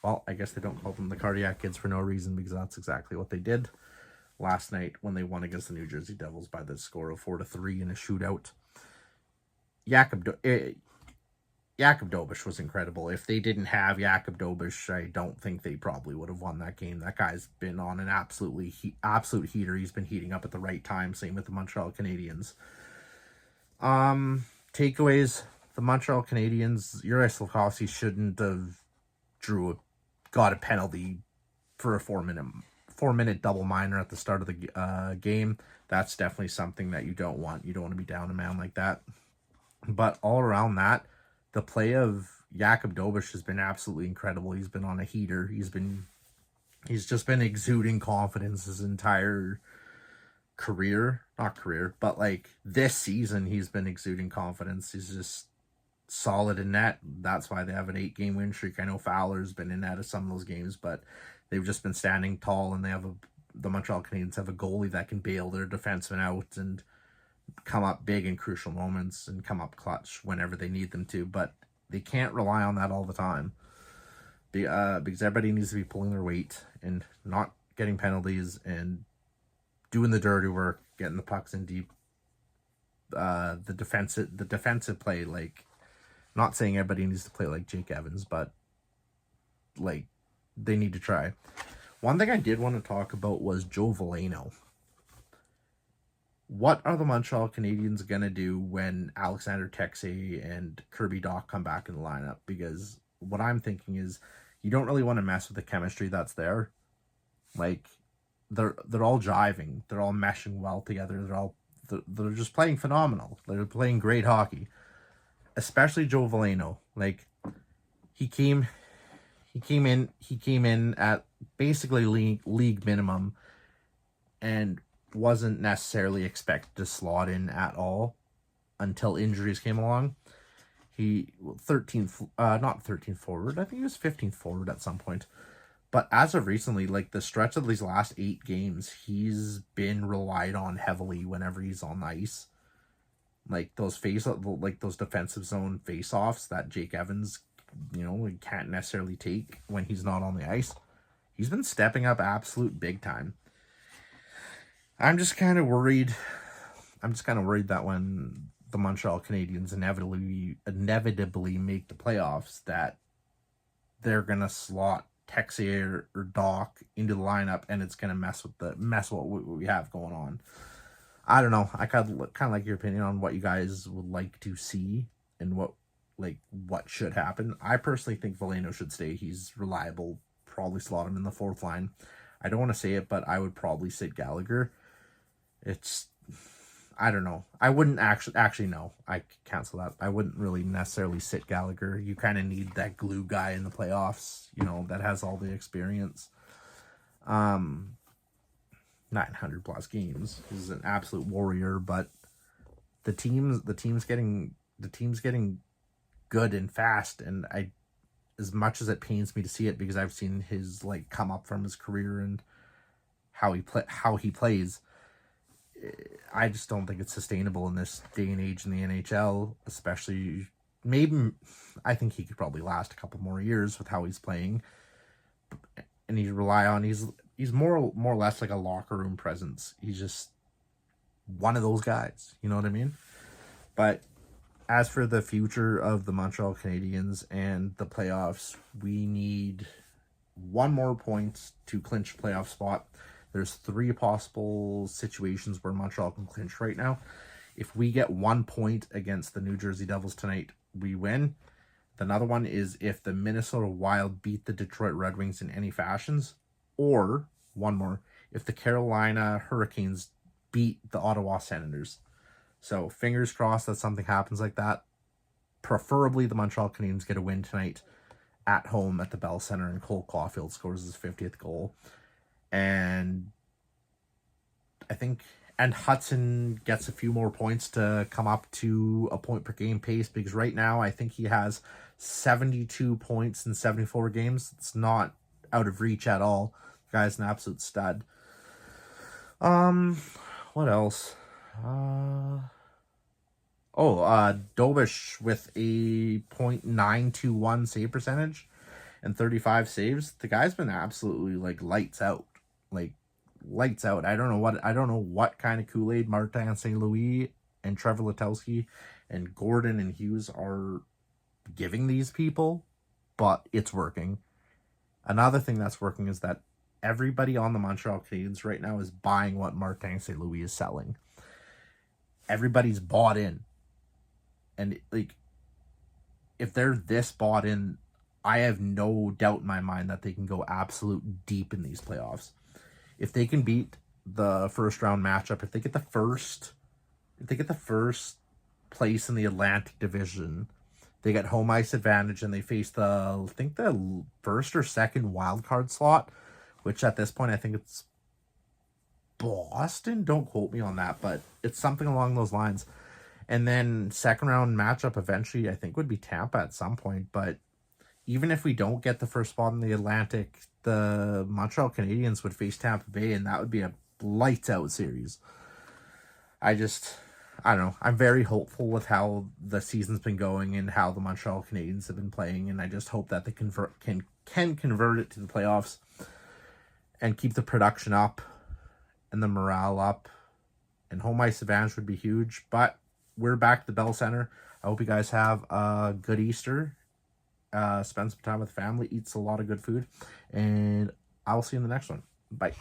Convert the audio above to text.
Well, I guess they don't call them the Cardiac Kids for no reason, because that's exactly what they did last night when they won against the New Jersey Devils by the score of 4-3 in a shootout. Jakub Dobeš was incredible. If they didn't have Jakub Dobeš, I don't think they probably would have won that game. That guy's been on an absolute heater. He's been heating up at the right time. Same with the Montreal Canadiens. Takeaways: the Montreal Canadiens, Juraj Slafkovsky shouldn't have got a penalty for a 4-minute double minor at the start of the game. That's definitely something that you don't want. You don't want to be down a man like that. But all around that, the play of Jakub Dobeš has been absolutely incredible. He's been on a heater. He's just been exuding confidence his entire career. Not career, but like this season, he's been exuding confidence. He's just solid in net. That's why they have an 8-game win streak. I know Fowler's been in net of some of those games, but they've just been standing tall, and the Montreal Canadiens have a goalie that can bail their defensemen out and come up big in crucial moments and come up clutch whenever they need them to. But they can't rely on that all the time, because everybody needs to be pulling their weight and not getting penalties and doing the dirty work, getting the pucks in deep. The defensive play, like, not saying everybody needs to play like Jake Evans, but like they need to try. One thing I did want to talk about was Joe Veleno. What are the Montreal Canadiens going to do when Alexander Texier and Kirby Dach come back in the lineup? Because what I'm thinking is you don't really want to mess with the chemistry that's there. Like, they're all jiving. They're all meshing well together. They're just playing phenomenal. They're playing great hockey. Especially Joe Veleno. Like, he came in at basically league minimum and wasn't necessarily expected to slot in at all until injuries came along. He 13th, not 13th forward. I think he was 15th forward at some point. But as of recently, like the stretch of these last 8 games, he's been relied on heavily whenever he's on the ice. Like those defensive zone face-offs that Jake Evans, can't necessarily take when he's not on the ice. He's been stepping up absolute big time. I'm just kind of worried that when the Montreal Canadiens inevitably make the playoffs, that they're gonna slot Texier or Dach into the lineup, and it's gonna mess what we have going on. I don't know. I kind of like your opinion on what you guys would like to see and what should happen. I personally think Veleno should stay. He's reliable. Probably slot him in the 4th line. I don't want to say it, but I would probably sit Gallagher. I don't know. I wouldn't actually no. I cancel that. I wouldn't really necessarily sit Gallagher. You kind of need that glue guy in the playoffs, that has all the experience. 900 plus games. He's an absolute warrior, but the team's getting good and fast, and as much as it pains me to see it, because I've seen his come up from his career and how he plays, I just don't think it's sustainable in this day and age in the NHL, especially. Maybe I think he could probably last a couple more years with how he's playing, and he's more or less like a locker room presence. He's just one of those guys, you know what I mean? But as for the future of the Montreal Canadiens and the playoffs, we need 1 more point to clinch a playoff spot. There's 3 possible situations where Montreal can clinch right now. If we get 1 point against the New Jersey Devils tonight, we win. Another one is if the Minnesota Wild beat the Detroit Red Wings in any fashions. Or, one more, if the Carolina Hurricanes beat the Ottawa Senators. So, fingers crossed that something happens like that. Preferably the Montreal Canadiens get a win tonight at home at the Bell Center, and Cole Caulfield scores his 50th goal. And Hudson gets a few more points to come up to a point per game pace, because right now I think he has 72 points in 74 games. It's not out of reach at all. The guy's an absolute stud. What else? Dobeš with a .921 save percentage. and 35 saves. The guy's been absolutely like lights out. Like lights out. I don't know what kind of Kool-Aid Martin St. Louis and Trevor Letowski and Gordon and Hughes are giving these people, but it's working. Another thing that's working is that everybody on the Montreal Canadiens right now is buying what Martin St. Louis is selling. Everybody's bought in. And like, if they're this bought in, I have no doubt in my mind that they can go absolute deep in these playoffs. If they can beat the first round matchup, if they get the first place in the Atlantic Division, they get home ice advantage and they face the first or second wild card slot, which at this point I think it's Boston. Don't quote me on that, but it's something along those lines. And then second round matchup eventually I think would be Tampa at some point. But even if we don't get the first spot in the Atlantic, the Montreal Canadiens would face Tampa Bay, and that would be a lights out series. I don't know. I'm very hopeful with how the season's been going and how the Montreal Canadiens have been playing, and I just hope that they can convert it to the playoffs and keep the production up and the morale up. And home ice advantage would be huge. But we're back at the Bell Center. I hope you guys have a good Easter. Spend some time with family, eats a lot of good food, and I'll see you in the next one. Bye.